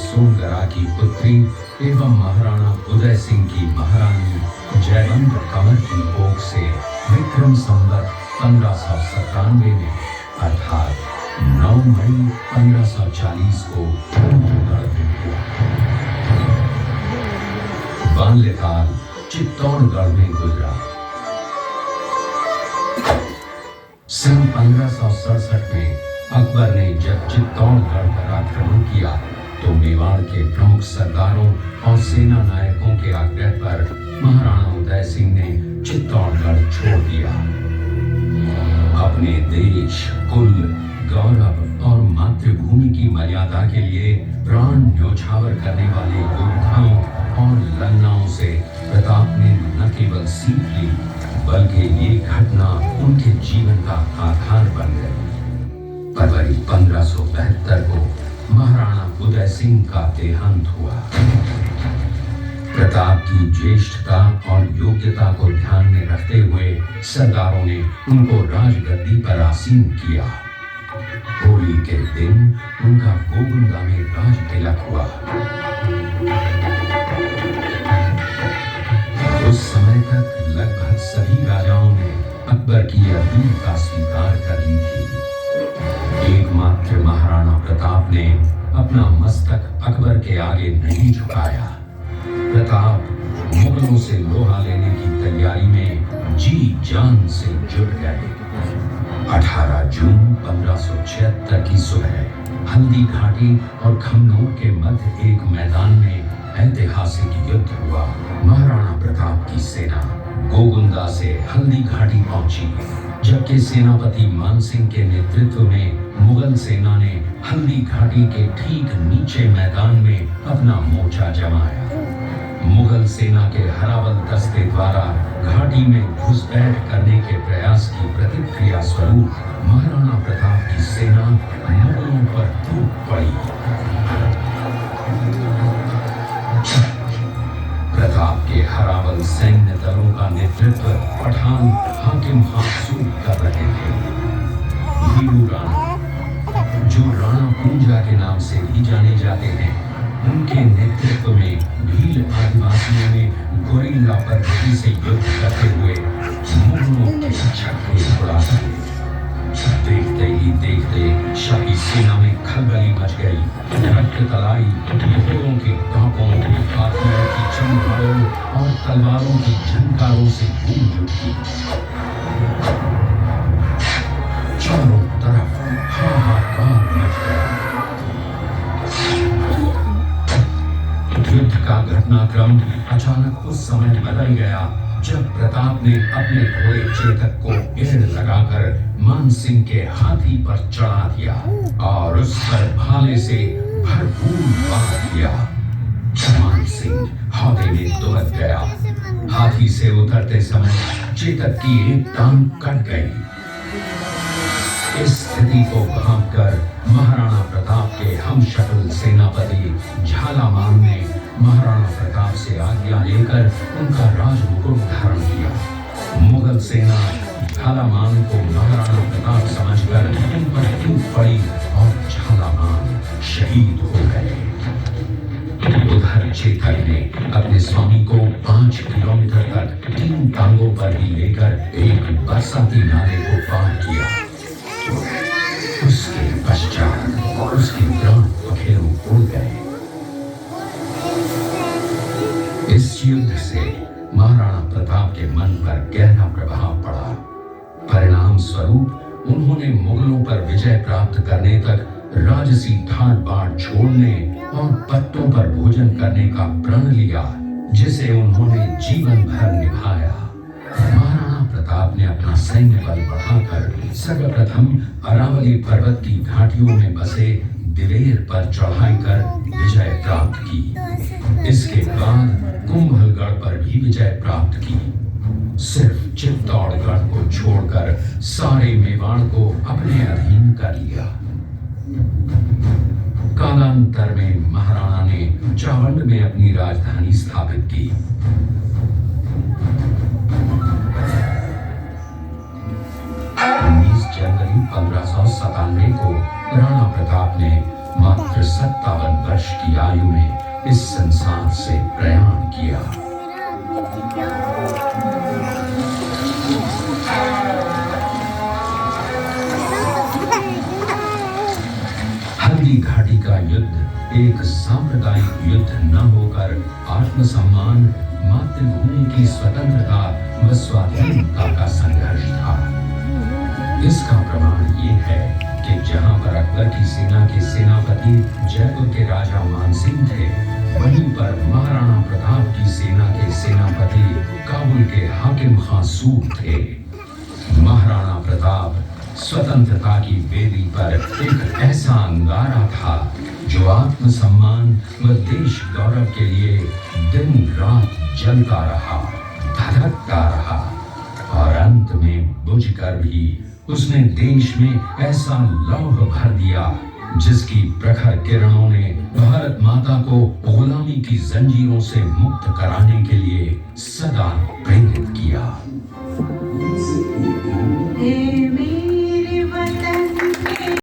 सोनगरा की पुत्री एवं महाराणा उदय सिंह की महारानी जयवंत कंवर की कोख से विक्रम संवत 1597 में अर्थात 9 मई 1540 को बाल्यकाल चित्तौड़गढ़ में गुजरा। सन 1567 में अकबर ने जब चित्तौड़गढ़ पर आक्रमण किया तो मेवाड़ के प्रमुख सरदारों और सेना नायकों के आग्रह पर महाराणा उदय सिंह ने चित्तौड़गढ़ छोड़ दिया। अपने देश, कुल, गौरव और मातृभूमि की मर्यादा के लिए प्राण न्योछावर करने वाले योद्धाओं और लन्नाओं से प्रताप ने न केवल सीख ली बल्कि ये घटना उनके जीवन का आधार बन गई। फरवरी 1572 को महाराणा उदय सिंह का देहांत हुआ। प्रताप की ज्येष्ठता और योग्यता को ध्यान में रखते हुए सरदारों ने उनको राजगद्दी पर आसीन किया। होली के दिन उनका गोगुंदा में राज तिलक हुआ। उस समय तक लगभग सभी राजाओं ने अकबर की अपील का स्वीकार कर ली थी। एकमात्र महाराणा प्रताप ने अपना मस्तक अकबर के आगे नहीं झुकाया। प्रताप मुगलों से लोहा लेने की तैयारी में जी जान से जुट गए। 18 जून 1576 की सुबह हल्दी घाटी और खमनोर के मध्य एक मैदान में ऐतिहासिक युद्ध हुआ। महाराणा प्रताप की सेना गोगुंदा से हल्दी घाटी पहुंची, जबकि सेनापति मानसिंह के नेतृत्व में मुगल सेना ने हल्दी घाटी के ठीक नीचे मैदान में अपना मोर्चा जमाया। मुगल सेना के हरावल दस्ते द्वारा घाटी में घुसपैठ करने के प्रयास की प्रतिक्रिया स्वरूप महाराणा प्रताप की सेना मुगलों पर टूट पड़ी। प्रताप के हरावल सैन्य दलों का नेतृत्व पठान हाकिम हासूर कर रहे थे। भीरू राणा, जो राणा पूंजा के नाम से भी जाने जाते हैं, उनके नेतृत्व में भील आदिवासियों ने गोरिल्ला पद्धति से युद्ध करते हुए मुगलों के छक्के उड़ा दिए। देखते ही देखते शाही सेना में खलबली मच गई। रक्त तलाई घोड़ों के टापों, हाथियों की चमकारों और तलवारों की झनकारों से गूंज उठी। चारों तरफ हाहाकार मच गया। युद्ध का घटनाक्रम अचानक उस समय बदल गया जब प्रताप ने अपने घोड़े चेतक को एड़ लगाकर मानसिंह के हाथी पर चढ़ा दिया और उस पर भाले से भरपूर वार किया। मानसिंह हौदे में दुबक गया। हाथी से उतरते समय चेतक की एक टांग कट गई। इस स्थिति को भांपकर महाराणा प्रताप के हमशक्ल सेनापति झालामान ने महाराणा प्रताप से आज्ञा लेकर उनका राजमुकुट धारण किया। मुगल सेना झालामान को महाराणा प्रताप समझकर उन पर टूट पड़ी और झालामान शहीद हो गए। उधर चेतक ने अपने स्वामी को 5 किलोमीटर तक 3 टांगों पर ही लेकर एक बरसाती नाले को पार किया। उसके पश्चात उसके प्राण पखेरु उड़ गए। इस युद्ध से महाराणा प्रताप के मन पर गहरा प्रभाव पड़ा। परिणाम स्वरूप उन्होंने मुगलों पर विजय प्राप्त करने तक राजसी ठाट बाट छोड़ने और पत्तों पर भोजन करने का प्रण लिया, जिसे उन्होंने जीवन भर निभाया। महाराणा प्रताप ने अपना सैन्य बल बढ़ाकर सर्वप्रथम अरावली पर्वत की घाटियों में बसे दिलेर पर चढ़ाई कर विजय प्राप्त की। इसके बाद कुंभलगढ़ पर भी विजय प्राप्त की। सिर्फ चित्तौड़गढ़ को छोड़कर सारे मेवाड़ को अपने अधीन कर लिया। कालांतर में महाराणा ने चावंड में अपनी राजधानी स्थापित की। 19 जनवरी 1597 को राणा प्रताप ने मात्र 57 वर्ष की आयु में इस संसार से प्रयाण किया। हल्दी घाटी का युद्ध एक सांप्रदायिक युद्ध न होकर आत्मसम्मान, मातृभूमि की स्वतंत्रता व स्वाधीनता का संघर्ष था। इसका प्रमाण ये है कि जहां पर अकबर की सेना के सेनापति जयपुर के राजा मानसिंह थे, वहीं पर महाराणा प्रताप की सेना के सेनापति काबुल के हाकिम खां सूर थे। महाराणा प्रताप स्वतंत्रता की वेदी पर एक ऐसा अंगारा था जो आत्मसम्मान व देश गौरव के लिए दिन रात जलता रहा, धधकता रहा और अंत में बुझकर भी उसने देश में ऐसा लौह भर दिया जिसकी प्रखर किरणों ने भारत माता को गुलामी की जंजीरों से मुक्त कराने के लिए सदा प्रेरित किया।